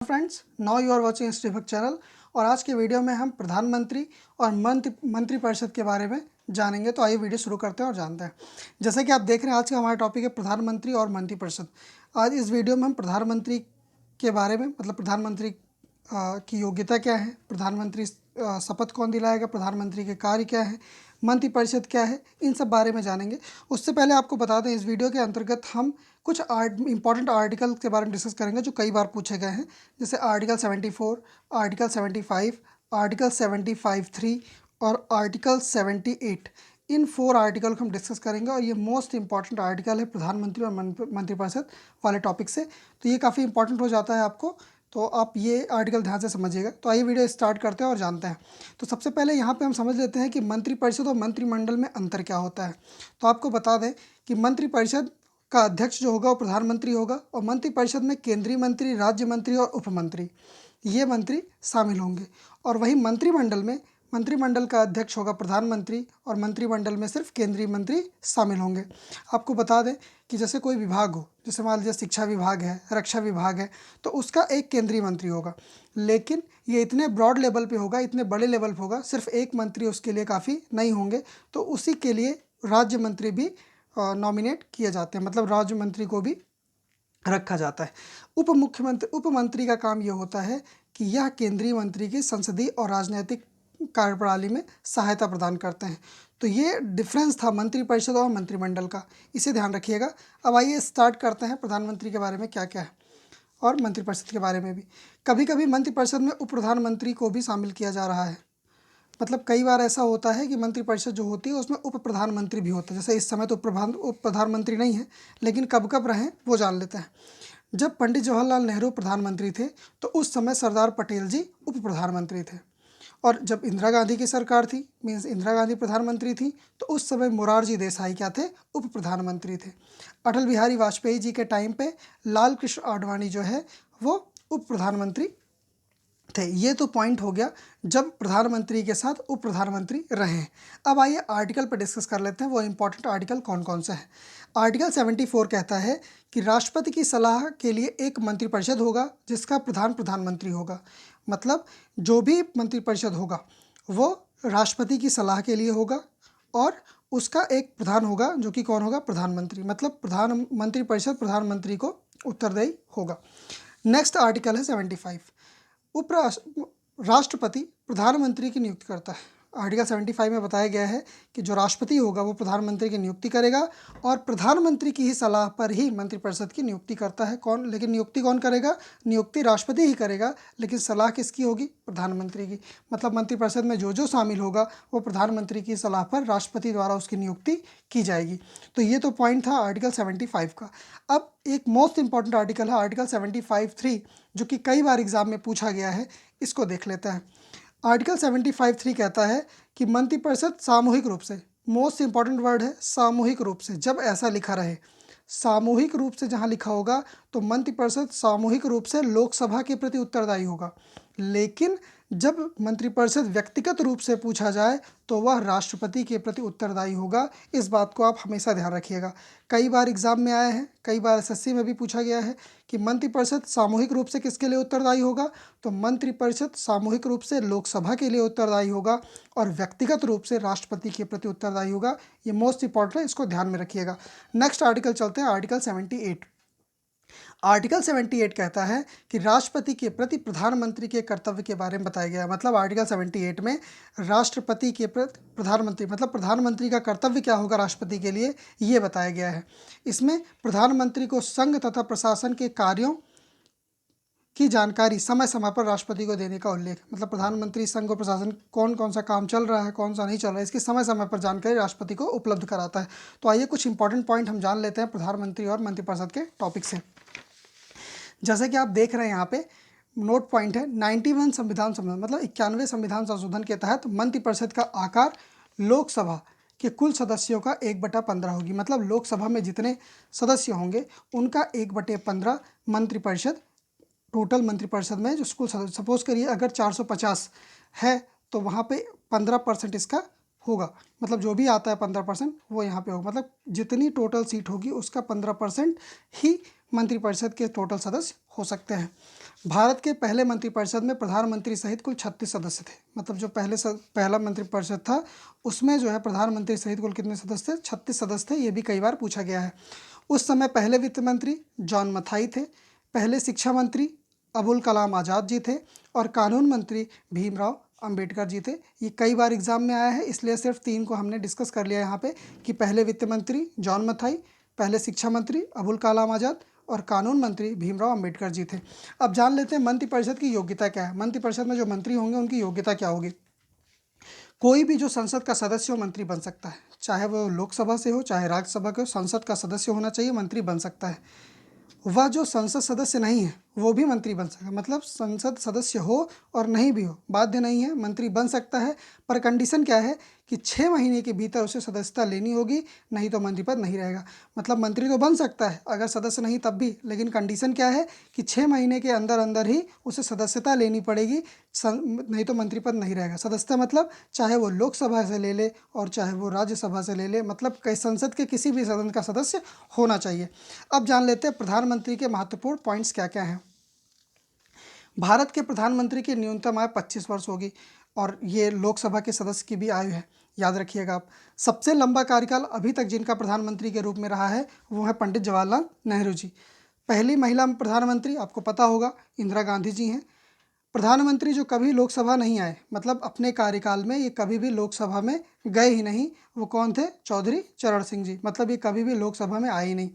Friends, now you are watching स्टीफक channel. और आज के वीडियो में हम प्रधानमंत्री और मंत्रिपरिषद के बारे में जानेंगे। तो आइए वीडियो शुरू करते हैं और जानते हैं। जैसे कि आप देख रहे हैं, आज का हमारा टॉपिक है प्रधानमंत्री और मंत्रिपरिषद। आज इस वीडियो में हम प्रधानमंत्री के बारे में, मतलब प्रधानमंत्री की योग्यता क्या है, प्रधानमंत्री शपथ कौन दिलाएगा, प्रधानमंत्री के कार्य क्या है, मंत्रिपरिषद क्या है, इन सब बारे में जानेंगे। उससे पहले आपको बता दें, इस वीडियो के अंतर्गत हम कुछ इंपॉर्टेंट आर्टिकल के बारे में डिस्कस करेंगे जो कई बार पूछे गए हैं। जैसे आर्टिकल 74, आर्टिकल 75, आर्टिकल 75(3) और आर्टिकल 78। इन 4 आर्टिकल को हम डिस्कस करेंगे और ये मोस्ट इंपॉर्टेंट आर्टिकल है प्रधानमंत्री और मंत्रिपरिषद वाले टॉपिक से। तो ये काफ़ी इंपॉर्टेंट हो जाता है आपको, तो आप ये आर्टिकल ध्यान से समझिएगा। तो आइए वीडियो स्टार्ट करते हैं और जानते हैं। तो सबसे पहले यहाँ पे हम समझ लेते हैं कि मंत्रिपरिषद और मंत्रिमंडल में अंतर क्या होता है। तो आपको बता दें कि मंत्रिपरिषद का अध्यक्ष जो होगा वो प्रधानमंत्री होगा, और मंत्रिपरिषद में केंद्रीय मंत्री, राज्य मंत्री और उप मंत्री, ये मंत्री शामिल होंगे। और वही मंत्रिमंडल में मंत्रिमंडल का अध्यक्ष होगा प्रधानमंत्री, और मंत्रिमंडल में सिर्फ केंद्रीय मंत्री शामिल होंगे। आपको बता दें कि जैसे कोई विभाग हो, जैसे मान लीजिए शिक्षा विभाग है, रक्षा विभाग है, तो उसका एक केंद्रीय मंत्री होगा। लेकिन ये इतने ब्रॉड लेवल पे होगा, इतने बड़े लेवल पे होगा, सिर्फ एक मंत्री उसके लिए काफ़ी नहीं होंगे। तो उसी के लिए राज्य मंत्री भी नॉमिनेट किए जाते हैं, मतलब राज्य मंत्री को भी रखा जाता है। उप मंत्री का काम ये होता है कि यह केंद्रीय मंत्री की संसदीय और राजनीतिक कार्यप्रणाली में सहायता प्रदान करते हैं। तो ये डिफरेंस था मंत्रिपरिषद और मंत्रिमंडल का, इसे ध्यान रखिएगा। अब आइए स्टार्ट करते हैं प्रधानमंत्री के बारे में क्या क्या है और मंत्रिपरिषद के बारे में भी। कभी कभी मंत्रिपरिषद में उप प्रधानमंत्री को भी शामिल किया जा रहा है। मतलब कई बार ऐसा होता है कि मंत्रिपरिषद जो होती है उसमें उप प्रधानमंत्री भी होता है। जैसे इस समय तो उप प्रधानमंत्री नहीं है, लेकिन कब कब रहें वो जान लेते हैं। जब पंडित जवाहरलाल नेहरू प्रधानमंत्री थे तो उस समय सरदार पटेल जी उप प्रधानमंत्री थे। और जब इंदिरा गांधी की सरकार थी, मीन्स इंदिरा गांधी प्रधानमंत्री थी, तो उस समय मोरारजी देसाई क्या थे, उप प्रधानमंत्री थे। अटल बिहारी वाजपेयी जी के टाइम पे लाल कृष्ण आडवाणी जो है वो उप प्रधानमंत्री थे। ये तो पॉइंट हो गया जब प्रधानमंत्री के साथ उप प्रधानमंत्री रहे। अब आइए आर्टिकल पर डिस्कस कर लेते हैं वो इंपॉर्टेंट आर्टिकल कौन कौन से हैं। आर्टिकल 74 कहता है कि राष्ट्रपति की सलाह के लिए एक मंत्रिपरिषद होगा जिसका प्रधानमंत्री होगा। मतलब जो भी मंत्रिपरिषद होगा वो राष्ट्रपति की सलाह के लिए होगा, और उसका एक प्रधान होगा जो कि कौन होगा, प्रधानमंत्री। मतलब मंत्रिपरिषद प्रधानमंत्री को उत्तरदायी होगा। नेक्स्ट आर्टिकल है 75। राष्ट्रपति प्रधानमंत्री की नियुक्ति करता है। आर्टिकल 75 में बताया गया है कि जो राष्ट्रपति होगा वो प्रधानमंत्री की नियुक्ति करेगा, और प्रधानमंत्री की ही सलाह पर ही मंत्रिपरिषद की नियुक्ति करता है। कौन, लेकिन नियुक्ति कौन करेगा, नियुक्ति राष्ट्रपति ही करेगा, लेकिन सलाह किसकी होगी, प्रधानमंत्री की। मतलब मंत्रिपरिषद में जो जो शामिल होगा वो प्रधानमंत्री की सलाह पर राष्ट्रपति द्वारा उसकी नियुक्ति की जाएगी। तो ये तो पॉइंट था आर्टिकल 75 का। अब एक मोस्ट इंपॉर्टेंट आर्टिकल है आर्टिकल 75(3), जो कि कई बार एग्जाम में पूछा गया है। इसको देख लेते हैं। आर्टिकल 75(3) कहता है कि मंत्रिपरिषद सामूहिक रूप से, मोस्ट इंपॉर्टेंट वर्ड है सामूहिक रूप से, जब ऐसा लिखा रहे, सामूहिक रूप से जहाँ लिखा होगा तो मंत्रिपरिषद सामूहिक रूप से लोकसभा के प्रति उत्तरदायी होगा। लेकिन जब मंत्रिपरिषद व्यक्तिगत रूप से पूछा जाए तो वह राष्ट्रपति के प्रति उत्तरदायी होगा। इस बात को आप हमेशा ध्यान रखिएगा। कई बार एग्जाम में आया है, कई बार एसएससी में भी पूछा गया है कि मंत्रिपरिषद सामूहिक रूप से किसके लिए उत्तरदायी होगा, तो मंत्रिपरिषद सामूहिक रूप से लोकसभा के लिए उत्तरदायी होगा और व्यक्तिगत रूप से राष्ट्रपति के प्रति उत्तरदायी होगा। ये मोस्ट इंपॉर्टेंट है, इसको ध्यान में रखिएगा। नेक्स्ट आर्टिकल चलते हैं, आर्टिकल 78। आर्टिकल 78 कहता है कि राष्ट्रपति के प्रति प्रधानमंत्री के कर्तव्य के बारे में बताया गया है। मतलब आर्टिकल 78 में राष्ट्रपति के प्रति प्रधानमंत्री, मतलब प्रधानमंत्री का कर्तव्य क्या होगा राष्ट्रपति के लिए, ये बताया गया है। इसमें प्रधानमंत्री को संघ तथा प्रशासन के कार्यों की जानकारी समय समय पर राष्ट्रपति को देने का उल्लेख। मतलब प्रधानमंत्री संघ और प्रशासन कौन कौन सा काम चल रहा है, कौन सा नहीं चल रहा है, इसकी समय समय पर जानकारी राष्ट्रपति को उपलब्ध कराता है। तो आइए कुछ इंपॉर्टेंट पॉइंट हम जान लेते हैं प्रधानमंत्री और मंत्रिपरिषद के टॉपिक से। जैसे कि आप देख रहे हैं यहाँ पे नोट पॉइंट है 91 संविधान संशोधन, मतलब 91वें संविधान संशोधन के तहत मंत्रिपरिषद का आकार लोकसभा के कुल सदस्यों का 1/15 होगी। मतलब लोकसभा में जितने सदस्य होंगे उनका 1/15 मंत्रिपरिषद, टोटल मंत्रिपरिषद में जो कुल सदस्य, सपोज करिए अगर 450 है तो वहाँ पे 15% इसका होगा। मतलब जो भी आता है 15% वो यहाँ पे होगा। मतलब जितनी टोटल सीट होगी उसका 15% ही मंत्रिपरिषद के टोटल सदस्य हो सकते हैं। भारत के पहले मंत्रिपरिषद में प्रधानमंत्री सहित कुल 36 सदस्य थे। मतलब जो पहला मंत्रिपरिषद था उसमें जो है प्रधानमंत्री सहित कुल कितने सदस्य थे? 36 सदस्य थे। ये भी कई बार पूछा गया है। उस समय पहले वित्त मंत्री जॉन मथाई थे, पहले शिक्षा मंत्री अबुल कलाम आज़ाद जी थे और कानून मंत्री भीमराव अंबेडकर जी थे। ये कई बार एग्जाम में आया है, इसलिए सिर्फ 3 को हमने डिस्कस कर लिया यहाँ पे कि पहले वित्त मंत्री जॉन मथाई, पहले शिक्षा मंत्री अबुल कलाम आज़ाद और कानून मंत्री भीमराव अंबेडकर जी थे। अब जान लेते हैं मंत्रिपरिषद की योग्यता क्या है। मंत्रिपरिषद में जो मंत्री होंगे उनकी योग्यता क्या होगी। कोई भी जो संसद का सदस्य हो मंत्री बन सकता है, चाहे वो लोकसभा से हो चाहे राज्यसभा के हो, संसद का सदस्य होना चाहिए, मंत्री बन सकता है। वह जो संसद सदस्य नहीं है वो भी मंत्री बन सकता है। मतलब संसद सदस्य हो और नहीं भी हो, बाध्य नहीं है, मंत्री बन सकता है। पर कंडीशन क्या है कि 6 महीने के भीतर उसे सदस्यता लेनी होगी, नहीं तो मंत्री पद नहीं रहेगा। मतलब मंत्री तो बन सकता है अगर सदस्य नहीं तब भी, लेकिन कंडीशन क्या है कि 6 महीने के अंदर अंदर ही उसे सदस्यता लेनी पड़ेगी, नहीं तो मंत्री पद नहीं रहेगा। सदस्यता मतलब चाहे वो लोकसभा से ले ले और चाहे वो राज्यसभा से ले ले, मतलब संसद के किसी भी सदन का सदस्य होना चाहिए। अब जान लेते हैं प्रधानमंत्री के महत्वपूर्ण पॉइंट्स क्या क्या हैं। भारत के प्रधानमंत्री की न्यूनतम आयु 25 वर्ष होगी और ये लोकसभा के सदस्य की भी आयु है, याद रखिएगा आप। सबसे लंबा कार्यकाल अभी तक जिनका प्रधानमंत्री के रूप में रहा है वो है पंडित जवाहरलाल नेहरू जी। पहली महिला प्रधानमंत्री आपको पता होगा इंदिरा गांधी जी हैं। प्रधानमंत्री जो कभी लोकसभा नहीं आए, मतलब अपने कार्यकाल में ये कभी भी लोकसभा में गए ही नहीं, वो कौन थे? चौधरी चरण सिंह जी। मतलब ये कभी भी लोकसभा में आए ही नहीं।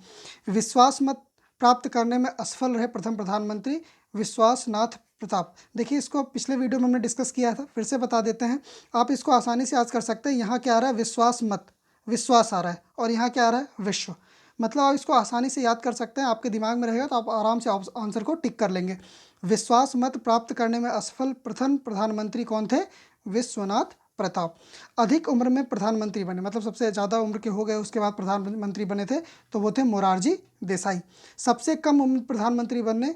विश्वास मत प्राप्त करने में असफल रहे प्रथम प्रधानमंत्री विश्वासनाथ प्रताप। देखिए इसको पिछले वीडियो में हमने डिस्कस किया था, फिर से बता देते हैं। आप इसको आसानी से याद कर सकते हैं। यहाँ क्या आ रहा है? विश्वास मत, विश्वास आ रहा है, और यहाँ क्या आ रहा है? विश्व। मतलब आप इसको आसानी से याद कर सकते हैं, आपके दिमाग में रहेगा तो आप आराम से आंसर को टिक कर लेंगे। विश्वास मत प्राप्त करने में असफल प्रथम प्रधानमंत्री कौन थे? विश्वनाथ प्रताप। अधिक उम्र में प्रधानमंत्री बने, मतलब सबसे ज़्यादा उम्र के हो गए उसके बाद प्रधानमंत्री बने थे, तो वो थे मोरारजी देसाई। सबसे कम उम्र प्रधानमंत्री बनने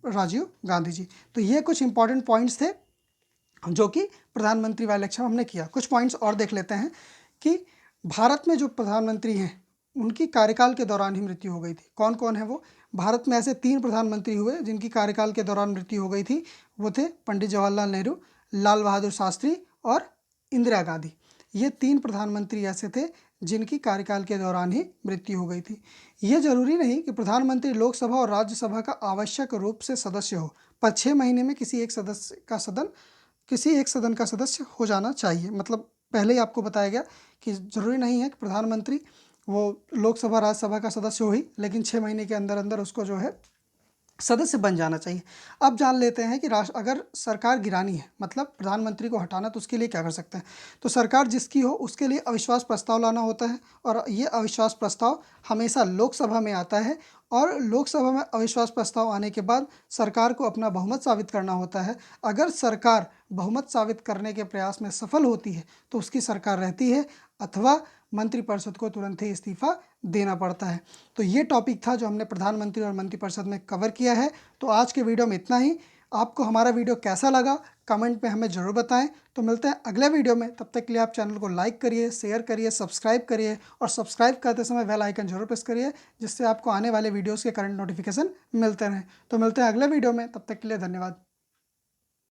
राजीव गांधी जी। तो ये कुछ इंपॉर्टेंट पॉइंट्स थे जो कि प्रधानमंत्री वाले इलेक्शन हमने किया। कुछ पॉइंट्स और देख लेते हैं कि भारत में जो प्रधानमंत्री हैं उनकी कार्यकाल के दौरान ही मृत्यु हो गई थी। कौन कौन है वो? भारत में ऐसे 3 प्रधानमंत्री हुए जिनकी कार्यकाल के दौरान मृत्यु हो गई थी। वो थे पंडित जवाहरलाल नेहरू, लाल बहादुर शास्त्री और इंदिरा गांधी। ये 3 प्रधानमंत्री ऐसे थे जिनकी कार्यकाल के दौरान ही मृत्यु हो गई थी। ये जरूरी नहीं कि प्रधानमंत्री लोकसभा और राज्यसभा का आवश्यक रूप से सदस्य हो, पर 6 महीने में किसी एक सदन का सदस्य हो जाना चाहिए। मतलब पहले ही आपको बताया गया कि ज़रूरी नहीं है कि प्रधानमंत्री वो लोकसभा राज्यसभा का सदस्य हो ही, लेकिन 6 महीने के अंदर अंदर उसको जो है सदस्य बन जाना चाहिए। अब जान लेते हैं कि अगर सरकार गिरानी है, मतलब प्रधानमंत्री को हटाना, तो उसके लिए क्या कर सकते हैं। तो सरकार जिसकी हो उसके लिए अविश्वास प्रस्ताव लाना होता है, और ये अविश्वास प्रस्ताव हमेशा लोकसभा में आता है, और लोकसभा में अविश्वास प्रस्ताव आने के बाद सरकार को अपना बहुमत साबित करना होता है। अगर सरकार बहुमत साबित करने के प्रयास में सफल होती है तो उसकी सरकार रहती है, अथवा मंत्रिपरिषद को तुरंत ही इस्तीफा देना पड़ता है। तो ये टॉपिक था जो हमने प्रधानमंत्री और मंत्रिपरिषद में कवर किया है। तो आज के वीडियो में इतना ही। आपको हमारा वीडियो कैसा लगा कमेंट में हमें ज़रूर बताएं। तो मिलते हैं अगले वीडियो में, तब तक के लिए आप चैनल को लाइक करिए, शेयर करिए, सब्सक्राइब करिए, और सब्सक्राइब करते समय बेल आइकन जरूर प्रेस करिए, जिससे आपको आने वाले वीडियोज़ के करंट नोटिफिकेशन मिलते रहें। तो मिलते हैं अगले वीडियो में, तब तक के लिए धन्यवाद।